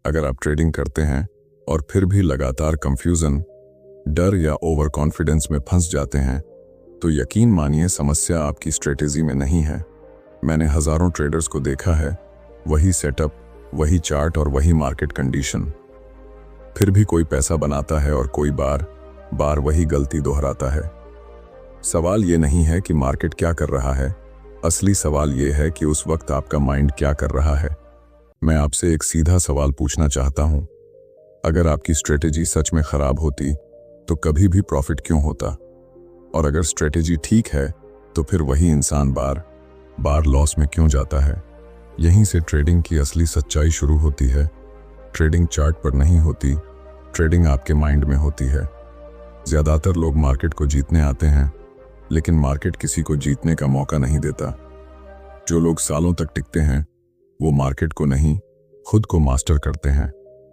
अगर आप ट्रेडिंग करते हैं और फिर भी लगातार कंफ्यूजन, डर या ओवर कॉन्फिडेंस में फंस जाते हैं, तो यकीन मानिए समस्या आपकी स्ट्रेटेजी में नहीं है। मैंने हजारों ट्रेडर्स को देखा है, वही सेटअप, वही चार्ट और वही मार्केट कंडीशन, फिर भी कोई पैसा बनाता है और कोई बार बार वही गलती दोहराता है। सवाल ये नहीं है कि मार्केट क्या कर रहा है, असली सवाल ये है कि उस वक्त आपका माइंड क्या कर रहा है। मैं आपसे एक सीधा सवाल पूछना चाहता हूं, अगर आपकी स्ट्रेटेजी सच में खराब होती तो कभी भी प्रॉफिट क्यों होता? और अगर स्ट्रेटेजी ठीक है तो फिर वही इंसान बार बार लॉस में क्यों जाता है? यहीं से ट्रेडिंग की असली सच्चाई शुरू होती है। ट्रेडिंग चार्ट पर नहीं होती, ट्रेडिंग आपके माइंड में होती है। ज्यादातर लोग मार्केट को जीतने आते हैं, लेकिन मार्केट किसी को जीतने का मौका नहीं देता। जो लोग सालों तक टिकते हैं वो मार्केट को नहीं, खुद को मास्टर करते हैं।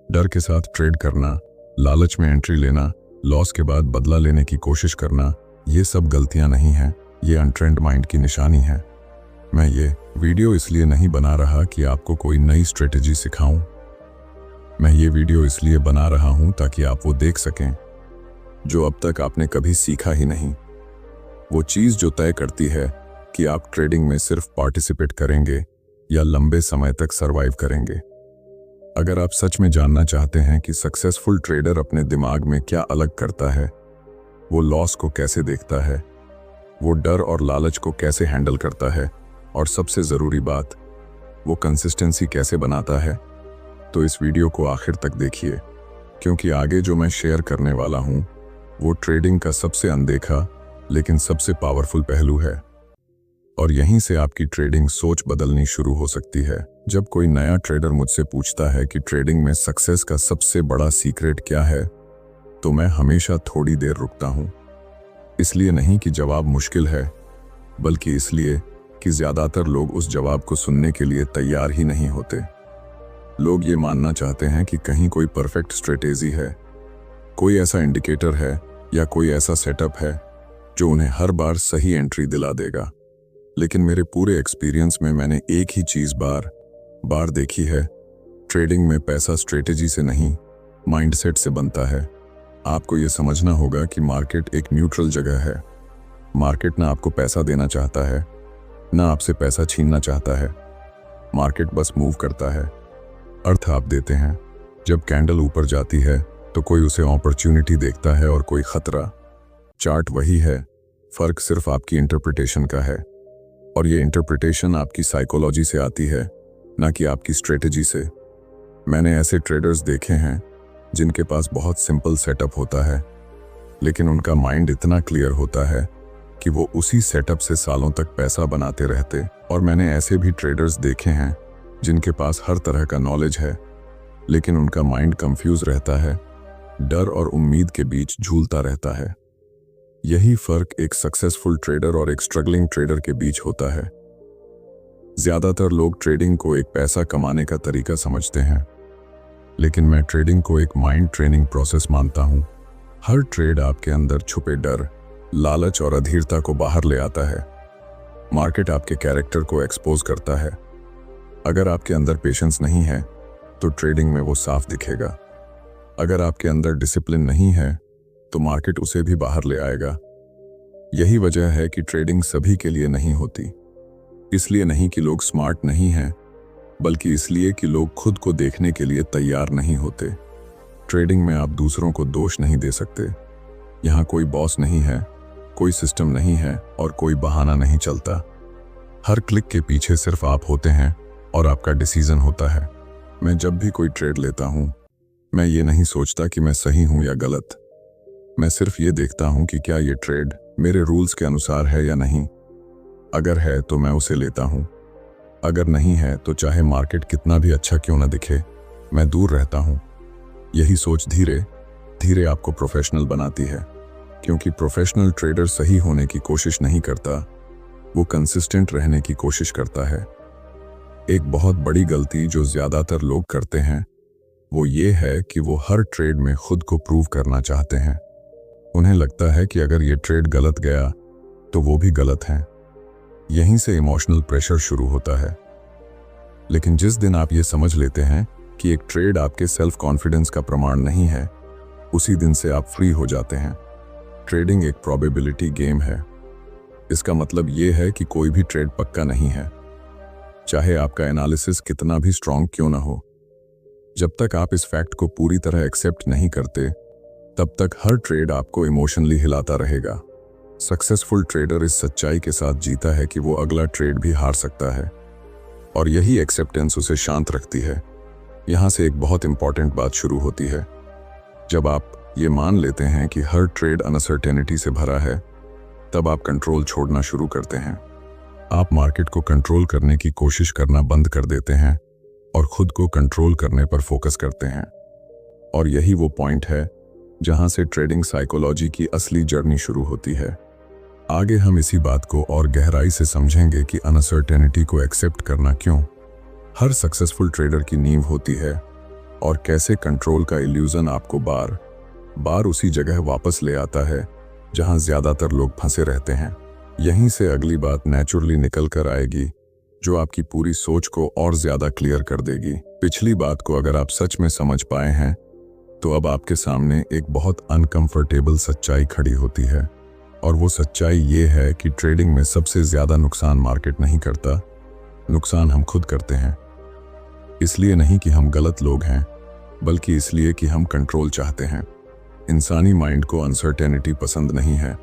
डर के साथ ट्रेड करना, लालच में एंट्री लेना, लॉस के बाद बदला लेने की कोशिश करना, ये सब गलतियां नहीं हैं, ये अनट्रेंड माइंड की निशानी है। मैं ये वीडियो इसलिए नहीं बना रहा कि आपको कोई नई स्ट्रेटेजी सिखाऊं। मैं ये वीडियो इसलिए बना रहा हूं ताकि आप वो देख सकें जो अब तक आपने कभी सीखा ही नहीं। वो चीज जो तय करती है कि आप ट्रेडिंग में सिर्फ पार्टिसिपेट करेंगे या लंबे समय तक सरवाइव करेंगे। अगर आप सच में जानना चाहते हैं कि सक्सेसफुल ट्रेडर अपने दिमाग में क्या अलग करता है, वो लॉस को कैसे देखता है, वो डर और लालच को कैसे हैंडल करता है, और सबसे ज़रूरी बात, वो कंसिस्टेंसी कैसे बनाता है, तो इस वीडियो को आखिर तक देखिए, क्योंकि आगे जो मैं शेयर करने वाला हूं वो ट्रेडिंग का सबसे अनदेखा लेकिन सबसे पावरफुल पहलू है। और यहीं से आपकी ट्रेडिंग सोच बदलनी शुरू हो सकती है। जब कोई नया ट्रेडर मुझसे पूछता है कि ट्रेडिंग में सक्सेस का सबसे बड़ा सीक्रेट क्या है, तो मैं हमेशा थोड़ी देर रुकता हूं। इसलिए नहीं कि जवाब मुश्किल है, बल्कि इसलिए कि ज्यादातर लोग उस जवाब को सुनने के लिए तैयार ही नहीं होते। लोग ये मानना चाहते हैं कि कहीं कोई परफेक्ट स्ट्रेटेजी है, कोई ऐसा इंडिकेटर है या कोई ऐसा सेटअप है जो उन्हें हर बार सही एंट्री दिला देगा। लेकिन मेरे पूरे एक्सपीरियंस में मैंने एक ही चीज बार बार देखी है, ट्रेडिंग में पैसा स्ट्रेटेजी से नहीं, माइंडसेट से बनता है। आपको ये समझना होगा कि मार्केट एक न्यूट्रल जगह है। मार्केट ना आपको पैसा देना चाहता है, ना आपसे पैसा छीनना चाहता है। मार्केट बस मूव करता है, अर्थ आप देते हैं। जब कैंडल ऊपर जाती है तो कोई उसे अपॉर्चुनिटी देखता है और कोई खतरा। चार्ट वही है, फर्क सिर्फ आपकी इंटरप्रिटेशन का है। और ये इंटरप्रिटेशन आपकी साइकोलॉजी से आती है, ना कि आपकी स्ट्रेटेजी से। मैंने ऐसे ट्रेडर्स देखे हैं जिनके पास बहुत सिंपल सेटअप होता है, लेकिन उनका माइंड इतना क्लियर होता है कि वो उसी सेटअप से सालों तक पैसा बनाते रहते। और मैंने ऐसे भी ट्रेडर्स देखे हैं जिनके पास हर तरह का नॉलेज है, लेकिन उनका माइंड कंफ्यूज रहता है, डर और उम्मीद के बीच झूलता रहता है। यही फर्क एक सक्सेसफुल ट्रेडर और एक स्ट्रगलिंग ट्रेडर के बीच होता है। ज्यादातर लोग ट्रेडिंग को एक पैसा कमाने का तरीका समझते हैं, लेकिन मैं ट्रेडिंग को एक माइंड ट्रेनिंग प्रोसेस मानता हूं। हर ट्रेड आपके अंदर छुपे डर, लालच और अधीरता को बाहर ले आता है। मार्केट आपके कैरेक्टर को एक्सपोज करता है। अगर आपके अंदर पेशेंस नहीं है तो ट्रेडिंग में वो साफ दिखेगा। अगर आपके अंदर डिसिप्लिन नहीं है तो मार्केट उसे भी बाहर ले आएगा। यही वजह है कि ट्रेडिंग सभी के लिए नहीं होती। इसलिए नहीं कि लोग स्मार्ट नहीं हैं, बल्कि इसलिए कि लोग खुद को देखने के लिए तैयार नहीं होते। ट्रेडिंग में आप दूसरों को दोष नहीं दे सकते। यहाँ कोई बॉस नहीं है, कोई सिस्टम नहीं है और कोई बहाना नहीं चलता। हर क्लिक के पीछे सिर्फ आप होते हैं और आपका डिसीजन होता है। मैं जब भी कोई ट्रेड लेता हूँ, मैं ये नहीं सोचता कि मैं सही हूँ या गलत। मैं सिर्फ ये देखता हूं कि क्या ये ट्रेड मेरे रूल्स के अनुसार है या नहीं। अगर है तो मैं उसे लेता हूं, अगर नहीं है तो चाहे मार्केट कितना भी अच्छा क्यों ना दिखे, मैं दूर रहता हूं। यही सोच धीरे धीरे आपको प्रोफेशनल बनाती है, क्योंकि प्रोफेशनल ट्रेडर सही होने की कोशिश नहीं करता, वो कंसिस्टेंट रहने की कोशिश करता है। एक बहुत बड़ी गलती जो ज्यादातर लोग करते हैं वो ये है कि वो हर ट्रेड में खुद को प्रूव करना चाहते हैं। उन्हें लगता है कि अगर ये ट्रेड गलत गया तो वो भी गलत है। यहीं से इमोशनल प्रेशर शुरू होता है। लेकिन जिस दिन आप ये समझ लेते हैं कि एक ट्रेड आपके सेल्फ कॉन्फिडेंस का प्रमाण नहीं है, उसी दिन से आप फ्री हो जाते हैं। ट्रेडिंग एक प्रोबेबिलिटी गेम है। इसका मतलब ये है कि कोई भी ट्रेड पक्का नहीं है, चाहे आपका एनालिसिस कितना भी स्ट्रांग क्यों ना हो। जब तक आप इस फैक्ट को पूरी तरह एक्सेप्ट नहीं करते, तब तक हर ट्रेड आपको इमोशनली हिलाता रहेगा। सक्सेसफुल ट्रेडर इस सच्चाई के साथ जीता है कि वो अगला ट्रेड भी हार सकता है, और यही एक्सेप्टेंस उसे शांत रखती है। यहाँ से एक बहुत इंपॉर्टेंट बात शुरू होती है। जब आप ये मान लेते हैं कि हर ट्रेड अनसर्टेनिटी से भरा है, तब आप कंट्रोल छोड़ना शुरू करते हैं। आप मार्केट को कंट्रोल करने की कोशिश करना बंद कर देते हैं और खुद को कंट्रोल करने पर फोकस करते हैं। और यही वो पॉइंट है जहां से ट्रेडिंग साइकोलॉजी की असली जर्नी शुरू होती है। आगे हम इसी बात को और गहराई से समझेंगे कि अनसर्टेनिटी को एक्सेप्ट करना क्यों हर सक्सेसफुल ट्रेडर की नींव होती है, और कैसे कंट्रोल का इल्यूजन आपको बार बार उसी जगह वापस ले आता है जहां ज्यादातर लोग फंसे रहते हैं। यहीं से अगली बात नेचुरली निकल कर आएगी, जो आपकी पूरी सोच को और ज्यादा क्लियर कर देगी। पिछली बात को अगर आप सच में समझ पाए हैं, तो अब आपके सामने एक बहुत अनकंफर्टेबल सच्चाई खड़ी होती है, और वो सच्चाई ये है कि ट्रेडिंग में सबसे ज्यादा नुकसान मार्केट नहीं करता, नुकसान हम खुद करते हैं। इसलिए नहीं कि हम गलत लोग हैं, बल्कि इसलिए कि हम कंट्रोल चाहते हैं। इंसानी माइंड को अनसर्टेनिटी पसंद नहीं है।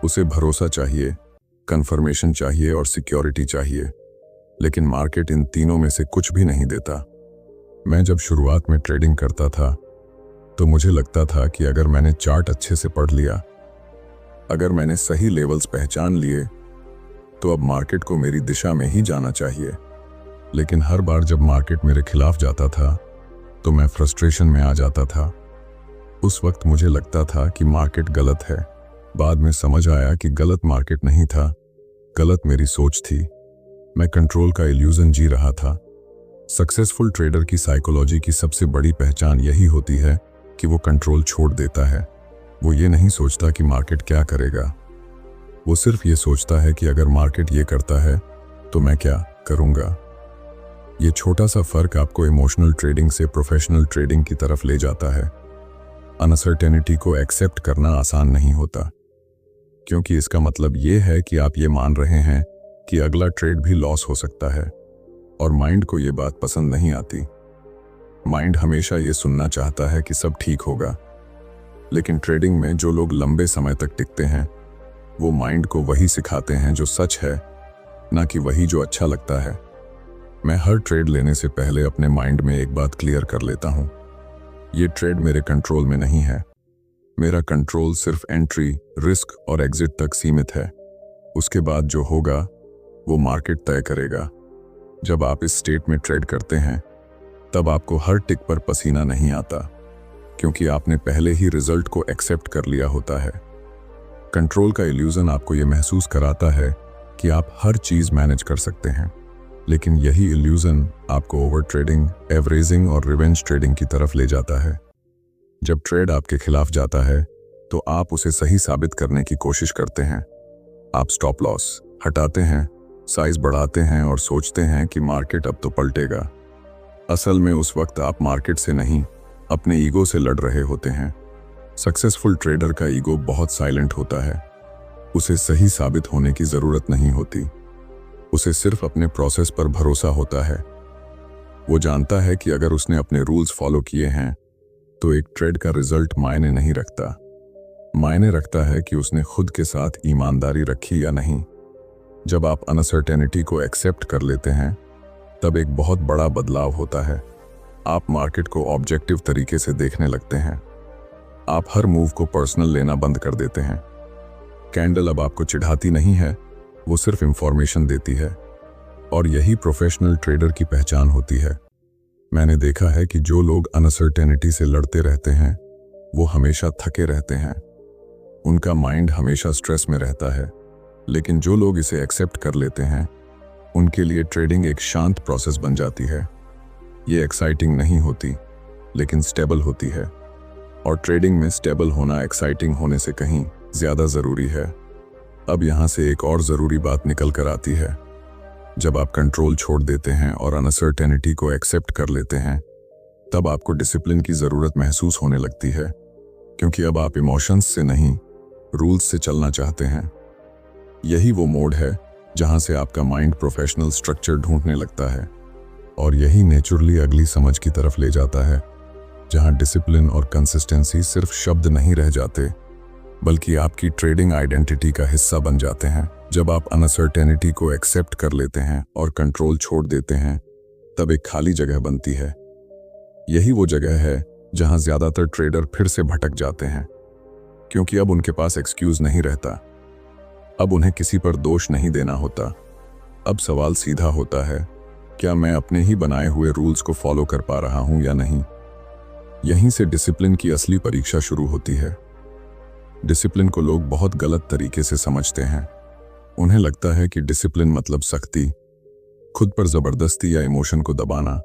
उसे भरोसा चाहिए, कंफर्मेशन चाहिए और सिक्योरिटी चाहिए, लेकिन मार्केट इन तीनों में से कुछ भी नहीं देता। मैं जब शुरुआत में ट्रेडिंग करता था, तो मुझे लगता था कि अगर मैंने चार्ट अच्छे से पढ़ लिया, अगर मैंने सही लेवल्स पहचान लिए, तो अब मार्केट को मेरी दिशा में ही जाना चाहिए। लेकिन हर बार जब मार्केट मेरे खिलाफ जाता था, तो मैं फ्रस्ट्रेशन में आ जाता था। उस वक्त मुझे लगता था कि मार्केट गलत है। बाद में समझ आया कि गलत मार्केट नहीं था, गलत मेरी सोच थी। मैं कंट्रोल का इल्यूजन जी रहा था। सक्सेसफुल ट्रेडर की साइकोलॉजी की सबसे बड़ी पहचान यही होती है कि वो कंट्रोल छोड़ देता है। वो ये नहीं सोचता कि मार्केट क्या करेगा, वो सिर्फ ये सोचता है कि अगर मार्केट ये करता है तो मैं क्या करूंगा। ये छोटा सा फर्क आपको इमोशनल ट्रेडिंग से प्रोफेशनल ट्रेडिंग की तरफ ले जाता है। अनसर्टेनिटी को एक्सेप्ट करना आसान नहीं होता, क्योंकि इसका मतलब ये है कि आप ये मान रहे हैं कि अगला ट्रेड भी लॉस हो सकता है, और माइंड को ये बात पसंद नहीं आती। माइंड हमेशा ये सुनना चाहता है कि सब ठीक होगा। लेकिन ट्रेडिंग में जो लोग लंबे समय तक टिकते हैं, वो माइंड को वही सिखाते हैं जो सच है, ना कि वही जो अच्छा लगता है। मैं हर ट्रेड लेने से पहले अपने माइंड में एक बात क्लियर कर लेता हूँ, ये ट्रेड मेरे कंट्रोल में नहीं है। मेरा कंट्रोल सिर्फ एंट्री, रिस्क और एग्जिट तक सीमित है। उसके बाद जो होगा वो मार्केट तय करेगा। जब आप इस स्टेट में ट्रेड करते हैं, तब आपको हर टिक पर पसीना नहीं आता, क्योंकि आपने पहले ही रिजल्ट को एक्सेप्ट कर लिया होता है। कंट्रोल का इल्यूजन आपको ये महसूस कराता है कि आप हर चीज मैनेज कर सकते हैं, लेकिन यही इल्यूजन आपको ओवर ट्रेडिंग, एवरेजिंग और रिवेंज ट्रेडिंग की तरफ ले जाता है। जब ट्रेड आपके खिलाफ जाता है, तो आप उसे सही साबित करने की कोशिश करते हैं। आप स्टॉप लॉस हटाते हैं, साइज बढ़ाते हैं और सोचते हैं कि मार्केट अब तो पलटेगा। असल में उस वक्त आप मार्केट से नहीं, अपने ईगो से लड़ रहे होते हैं। सक्सेसफुल ट्रेडर का ईगो बहुत साइलेंट होता है। उसे सही साबित होने की जरूरत नहीं होती। उसे सिर्फ अपने प्रोसेस पर भरोसा होता है। वो जानता है कि अगर उसने अपने रूल्स फॉलो किए हैं, तो एक ट्रेड का रिजल्ट मायने नहीं रखता। मायने रखता है कि उसने खुद के साथ ईमानदारी रखी या नहीं। जब आप अनसर्टेनिटी को एक्सेप्ट कर लेते हैं, तब एक बहुत बड़ा बदलाव होता है। आप मार्केट को ऑब्जेक्टिव तरीके से देखने लगते हैं। आप हर मूव को पर्सनल लेना बंद कर देते हैं। कैंडल अब आपको चिढ़ाती नहीं है, वो सिर्फ इंफॉर्मेशन देती है। और यही प्रोफेशनल ट्रेडर की पहचान होती है। मैंने देखा है कि जो लोग अनसर्टेनिटी से लड़ते रहते हैं, वो हमेशा थके रहते हैं। उनका माइंड हमेशा स्ट्रेस में रहता है। लेकिन जो लोग इसे एक्सेप्ट कर लेते हैं, उनके लिए ट्रेडिंग एक शांत प्रोसेस बन जाती है। ये एक्साइटिंग नहीं होती, लेकिन स्टेबल होती है। और ट्रेडिंग में स्टेबल होना एक्साइटिंग होने से कहीं ज्यादा जरूरी है। अब यहां से एक और जरूरी बात निकल कर आती है। जब आप कंट्रोल छोड़ देते हैं और अनसर्टेनिटी को एक्सेप्ट कर लेते हैं, तब आपको डिसिप्लिन की ज़रूरत महसूस होने लगती है, क्योंकि अब आप इमोशंस से नहीं, रूल्स से चलना चाहते हैं। यही वो मोड है जहां से आपका माइंड प्रोफेशनल स्ट्रक्चर ढूंढने लगता है, और यही नेचुरली अगली समझ की तरफ ले जाता है, जहां डिसिप्लिन और कंसिस्टेंसी सिर्फ शब्द नहीं रह जाते, बल्कि आपकी ट्रेडिंग आइडेंटिटी का हिस्सा बन जाते हैं। जब आप अनसर्टेनिटी को एक्सेप्ट कर लेते हैं और कंट्रोल छोड़ देते हैं, तब एक खाली जगह बनती है। यही वो जगह है जहां ज्यादातर ट्रेडर फिर से भटक जाते हैं, क्योंकि अब उनके पास एक्सक्यूज नहीं रहता। अब उन्हें किसी पर दोष नहीं देना होता। अब सवाल सीधा होता है, क्या मैं अपने ही बनाए हुए रूल्स को फॉलो कर पा रहा हूं या नहीं? यहीं से डिसिप्लिन की असली परीक्षा शुरू होती है। डिसिप्लिन को लोग बहुत गलत तरीके से समझते हैं। उन्हें लगता है कि डिसिप्लिन मतलब सख्ती, खुद पर जबरदस्ती या इमोशन को दबाना।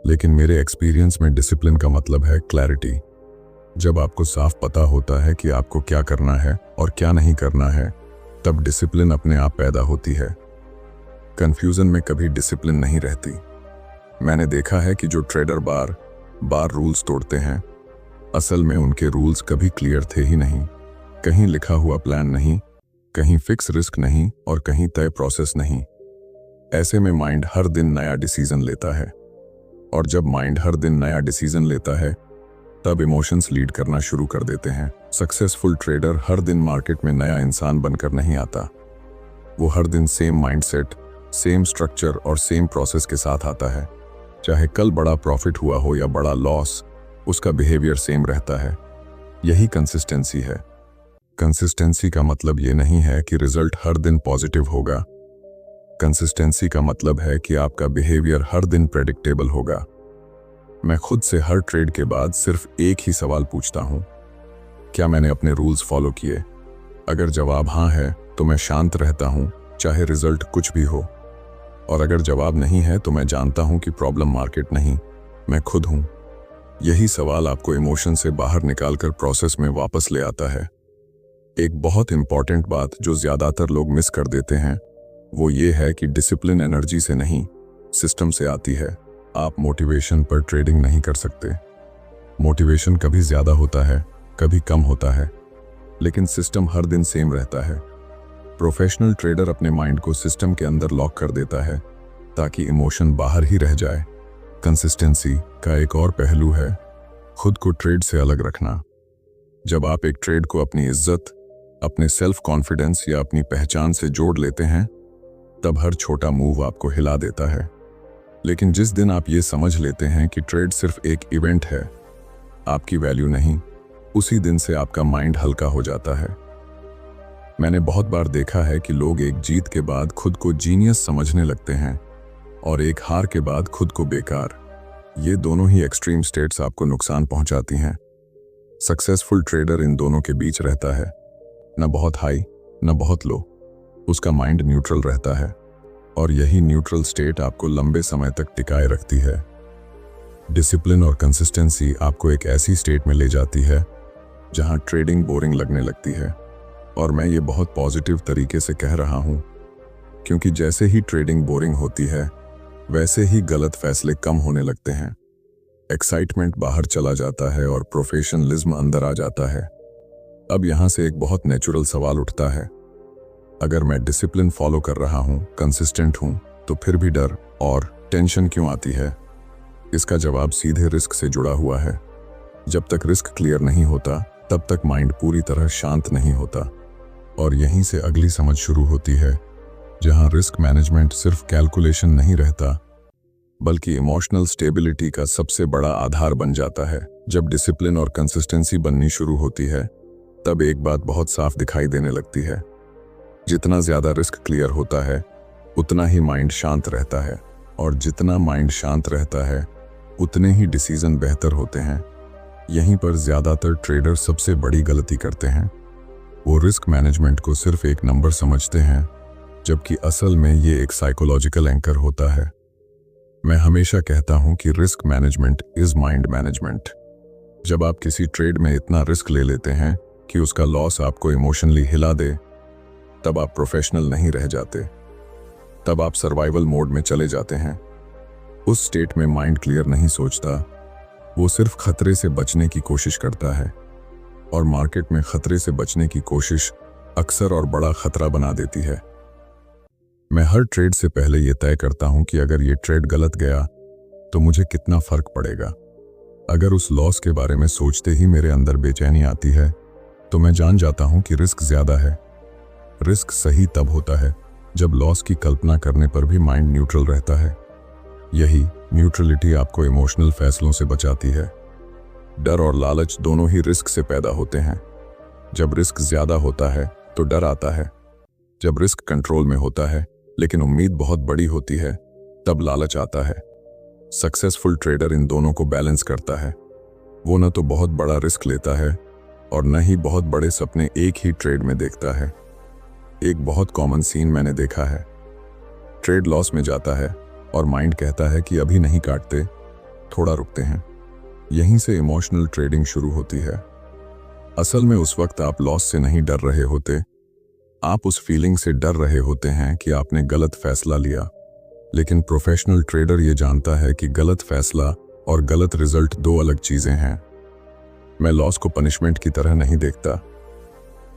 लेकिन मेरे एक्सपीरियंस में डिसिप्लिन का मतलब है क्लैरिटी। जब आपको साफ पता होता है कि आपको क्या करना है और क्या नहीं करना है, तब डिसिप्लिन अपने आप पैदा होती है। कंफ्यूजन में कभी डिसिप्लिन नहीं रहती। मैंने देखा है कि जो ट्रेडर बार बार रूल्स तोड़ते हैं, असल में उनके रूल्स कभी क्लियर थे ही नहीं। कहीं लिखा हुआ प्लान नहीं, कहीं फिक्स रिस्क नहीं, और कहीं तय प्रोसेस नहीं। ऐसे में माइंड हर दिन नया डिसीजन लेता है, और जब माइंड हर दिन नया डिसीजन लेता है, तब इमोशंस लीड करना शुरू कर देते हैं। सक्सेसफुल ट्रेडर हर दिन मार्केट में नया इंसान बनकर नहीं आता। वो हर दिन सेम माइंडसेट, सेम स्ट्रक्चर और सेम प्रोसेस के साथ आता है। चाहे कल बड़ा प्रॉफिट हुआ हो या बड़ा लॉस, उसका बिहेवियर सेम रहता है। यही कंसिस्टेंसी है। कंसिस्टेंसी का मतलब ये नहीं है कि रिजल्ट हर दिन पॉजिटिव होगा। कंसिस्टेंसी का मतलब है कि आपका बिहेवियर हर दिन प्रेडिक्टेबल होगा। मैं खुद से हर ट्रेड के बाद सिर्फ एक ही सवाल पूछता हूं, क्या मैंने अपने रूल्स फॉलो किए? अगर जवाब हाँ है तो मैं शांत रहता हूं, चाहे रिजल्ट कुछ भी हो। और अगर जवाब नहीं है तो मैं जानता हूं कि प्रॉब्लम मार्केट नहीं, मैं खुद हूं। यही सवाल आपको इमोशन से बाहर निकालकर प्रोसेस में वापस ले आता है। एक बहुत इंपॉर्टेंट बात जो ज्यादातर लोग मिस कर देते हैं, वो ये है कि डिसिप्लिन एनर्जी से नहीं, सिस्टम से आती है। आप मोटिवेशन पर ट्रेडिंग नहीं कर सकते। मोटिवेशन कभी ज्यादा होता है, कभी कम होता है, लेकिन सिस्टम हर दिन सेम रहता है। प्रोफेशनल ट्रेडर अपने माइंड को सिस्टम के अंदर लॉक कर देता है ताकि इमोशन बाहर ही रह जाए। कंसिस्टेंसी का एक और पहलू है खुद को ट्रेड से अलग रखना। जब आप एक ट्रेड को अपनी इज्जत, अपने सेल्फ कॉन्फिडेंस या अपनी पहचान से जोड़ लेते हैं, तब हर छोटा मूव आपको हिला देता है। लेकिन जिस दिन आप ये समझ लेते हैं कि ट्रेड सिर्फ एक इवेंट है, आपकी वैल्यू नहीं, उसी दिन से आपका माइंड हल्का हो जाता है। मैंने बहुत बार देखा है कि लोग एक जीत के बाद खुद को जीनियस समझने लगते हैं और एक हार के बाद खुद को बेकार। ये दोनों ही एक्सट्रीम स्टेट्स आपको नुकसान पहुंचाती हैं। सक्सेसफुल ट्रेडर इन दोनों के बीच रहता है, न बहुत हाई न बहुत लो। उसका माइंड न्यूट्रल रहता है, और यही न्यूट्रल स्टेट आपको लंबे समय तक टिकाए रखती है। डिसिप्लिन और कंसिस्टेंसी आपको एक ऐसी स्टेट में ले जाती है जहां ट्रेडिंग बोरिंग लगने लगती है। और मैं ये बहुत पॉजिटिव तरीके से कह रहा हूं, क्योंकि जैसे ही ट्रेडिंग बोरिंग होती है, वैसे ही गलत फैसले कम होने लगते हैं। एक्साइटमेंट बाहर चला जाता है और प्रोफेशनलिज्म अंदर आ जाता है। अब यहां से एक बहुत नेचुरल सवाल उठता है, अगर मैं डिसिप्लिन फॉलो कर रहा हूं, कंसिस्टेंट हूं, तो फिर भी डर और टेंशन क्यों आती है? इसका जवाब सीधे रिस्क से जुड़ा हुआ है। जब तक रिस्क क्लियर नहीं होता, तब तक माइंड पूरी तरह शांत नहीं होता। और यहीं से अगली समझ शुरू होती है, जहां रिस्क मैनेजमेंट सिर्फ कैलकुलेशन नहीं रहता, बल्कि इमोशनल स्टेबिलिटी का सबसे बड़ा आधार बन जाता है। जब डिसिप्लिन और कंसिस्टेंसी बननी शुरू होती है, तब एक बात बहुत साफ दिखाई देने लगती है। जितना ज्यादा रिस्क क्लियर होता है, उतना ही माइंड शांत रहता है, और जितना माइंड शांत रहता है, उतने ही डिसीजन बेहतर होते हैं। यहीं पर ज्यादातर ट्रेडर सबसे बड़ी गलती करते हैं। वो रिस्क मैनेजमेंट को सिर्फ एक नंबर समझते हैं, जबकि असल में ये एक साइकोलॉजिकल एंकर होता है। मैं हमेशा कहता हूं कि risk management is mind management. जब आप किसी ट्रेड में इतना रिस्क ले लेते हैं कि उसका लॉस आपको इमोशनली हिला दे, तब आप प्रोफेशनल नहीं रह जाते। तब आप सर्वाइवल मोड में चले जाते हैं। उस स्टेट में माइंड क्लियर नहीं सोचता, वो सिर्फ खतरे से बचने की कोशिश करता है, और मार्केट में खतरे से बचने की कोशिश अक्सर और बड़ा खतरा बना देती है। मैं हर ट्रेड से पहले ये तय करता हूं कि अगर ये ट्रेड गलत गया तो मुझे कितना फर्क पड़ेगा। अगर उस लॉस के बारे में सोचते ही मेरे अंदर बेचैनी आती है तो मैं जान जाता हूं कि रिस्क ज्यादा है। रिस्क सही तब होता है जब लॉस की कल्पना करने पर भी माइंड न्यूट्रल रहता है। यही न्यूट्रलिटी आपको इमोशनल फैसलों से बचाती है। डर और लालच दोनों ही रिस्क से पैदा होते हैं। जब रिस्क ज्यादा होता है तो डर आता है। जब रिस्क कंट्रोल में होता है लेकिन उम्मीद बहुत बड़ी होती है तब लालच आता है। सक्सेसफुल ट्रेडर इन दोनों को बैलेंस करता है। वो न तो बहुत बड़ा रिस्क लेता है और न ही बहुत बड़े सपने एक ही ट्रेड में देखता है। एक बहुत कॉमन सीन मैंने देखा है। ट्रेड लॉस में जाता है और माइंड कहता है कि अभी नहीं काटते, थोड़ा रुकते हैं। यहीं से इमोशनल ट्रेडिंग शुरू होती है। असल में उस वक्त आप लॉस से नहीं डर रहे होते, आप उस फीलिंग से डर रहे होते हैं कि आपने गलत फैसला लिया। लेकिन प्रोफेशनल ट्रेडर ये जानता है कि गलत फैसला और गलत रिजल्ट दो अलग चीजें हैं। मैं लॉस को पनिशमेंट की तरह नहीं देखता,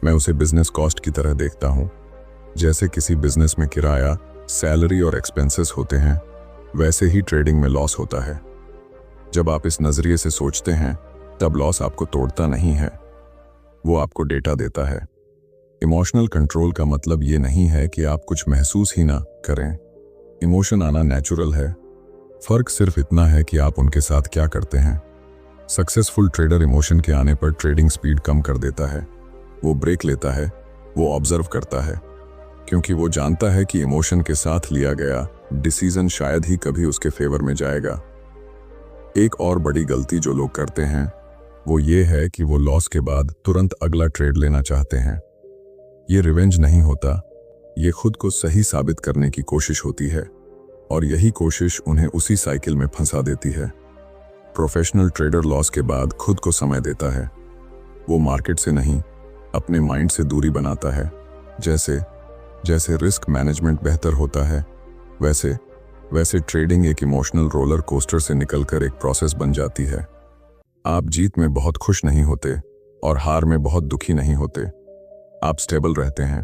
मैं उसे बिजनेस कॉस्ट की तरह देखता हूं। जैसे किसी बिजनेस में किराया, सैलरी और एक्सपेंसेस होते हैं, वैसे ही ट्रेडिंग में लॉस होता है। जब आप इस नजरिए से सोचते हैं तब लॉस आपको तोड़ता नहीं है, वो आपको डेटा देता है। इमोशनल कंट्रोल का मतलब ये नहीं है कि आप कुछ महसूस ही ना करें। इमोशन आना नेचुरल है, फर्क सिर्फ इतना है कि आप उनके साथ क्या करते हैं। सक्सेसफुल ट्रेडर इमोशन के आने पर ट्रेडिंग स्पीड कम कर देता है। वो ब्रेक लेता है, वो ऑब्जर्व करता है, क्योंकि वो जानता है कि इमोशन के साथ लिया गया डिसीजन शायद ही कभी उसके फेवर में जाएगा। एक और बड़ी गलती जो लोग करते हैं वो ये है कि वो लॉस के बाद तुरंत अगला ट्रेड लेना चाहते हैं। ये रिवेंज नहीं होता, ये खुद को सही साबित करने की कोशिश होती है, और यही कोशिश उन्हें उसी साइकिल में फंसा देती है। प्रोफेशनल ट्रेडर लॉस के बाद खुद को समय देता है। वो मार्केट से नहीं, अपने माइंड से दूरी बनाता है। जैसे जैसे रिस्क मैनेजमेंट बेहतर होता है, वैसे वैसे ट्रेडिंग एक इमोशनल रोलर कोस्टर से निकलकर एक प्रोसेस बन जाती है। आप जीत में बहुत खुश नहीं होते और हार में बहुत दुखी नहीं होते। आप स्टेबल रहते हैं,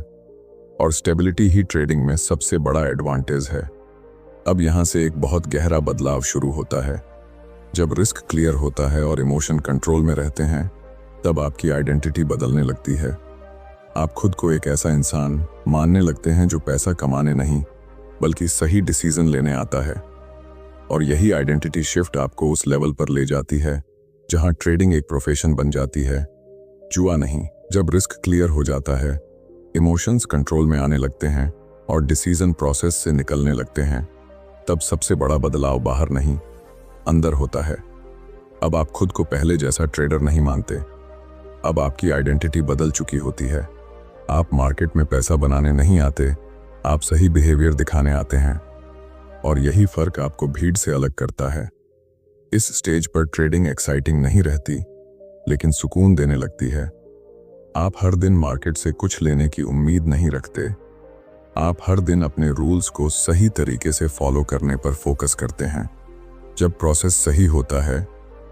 और स्टेबिलिटी ही ट्रेडिंग में सबसे बड़ा एडवांटेज है। अब यहां से एक बहुत गहरा बदलाव शुरू होता है। जब रिस्क क्लियर होता है और इमोशन कंट्रोल में रहते हैं तब आपकी आइडेंटिटी बदलने लगती है। आप खुद को एक ऐसा इंसान मानने लगते हैं जो पैसा कमाने नहीं बल्कि सही डिसीजन लेने आता है, और यही आइडेंटिटी शिफ्ट आपको उस लेवल पर ले जाती है जहां ट्रेडिंग एक प्रोफेशन बन जाती है, जुआ नहीं। जब रिस्क क्लियर हो जाता है, इमोशंस कंट्रोल में आने लगते हैं और डिसीजन प्रोसेस से निकलने लगते हैं, तब सबसे बड़ा बदलाव बाहर नहीं, अंदर होता है। अब आप खुद को पहले जैसा ट्रेडर नहीं मानते। अब आपकी आइडेंटिटी बदल चुकी होती है। आप मार्केट में पैसा बनाने नहीं आते, आप सही बिहेवियर दिखाने आते हैं, और यही फर्क आपको भीड़ से अलग करता है। इस स्टेज पर ट्रेडिंग एक्साइटिंग नहीं रहती, लेकिन सुकून देने लगती है। आप हर दिन मार्केट से कुछ लेने की उम्मीद नहीं रखते। आप हर दिन अपने रूल्स को सही तरीके से फॉलो करने पर फोकस करते हैं। जब प्रोसेस सही होता है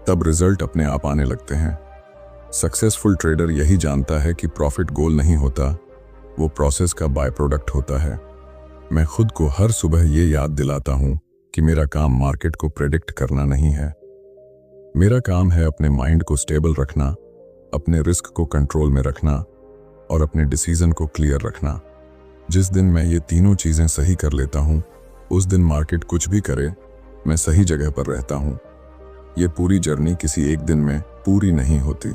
तब रिजल्ट अपने आप आने लगते हैं। सक्सेसफुल ट्रेडर यही जानता है कि प्रॉफिट गोल नहीं होता, वो प्रोसेस का बाय प्रोडक्ट होता है। मैं खुद को हर सुबह ये याद दिलाता हूं कि मेरा काम मार्केट को प्रेडिक्ट करना नहीं है। मेरा काम है अपने माइंड को स्टेबल रखना, अपने रिस्क को कंट्रोल में रखना और अपने डिसीजन को क्लियर रखना। जिस दिन मैं ये तीनों चीजें सही कर लेता हूं, उस दिन मार्केट कुछ भी करे, मैं सही जगह पर रहता हूं। ये पूरी जर्नी किसी एक दिन में पूरी नहीं होती।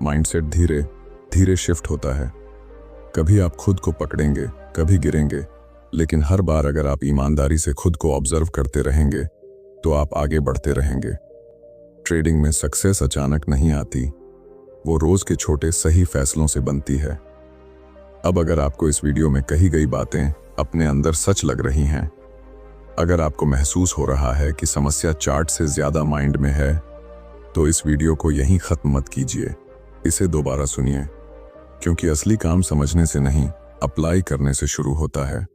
माइंडसेट धीरे धीरे शिफ्ट होता है। कभी आप खुद को पकड़ेंगे, कभी गिरेंगे, लेकिन हर बार अगर आप ईमानदारी से खुद को ऑब्जर्व करते रहेंगे तो आप आगे बढ़ते रहेंगे। ट्रेडिंग में सक्सेस अचानक नहीं आती, वो रोज के छोटे सही फैसलों से बनती है। अब अगर आपको इस वीडियो में कही गई बातें अपने अंदर सच लग रही हैं, अगर आपको महसूस हो रहा है कि समस्या चार्ट से ज्यादा माइंड में है, तो इस वीडियो को यहीं खत्म मत कीजिए, इसे दोबारा सुनिए, क्योंकि असली काम समझने से नहीं, अप्लाई करने से शुरू होता है।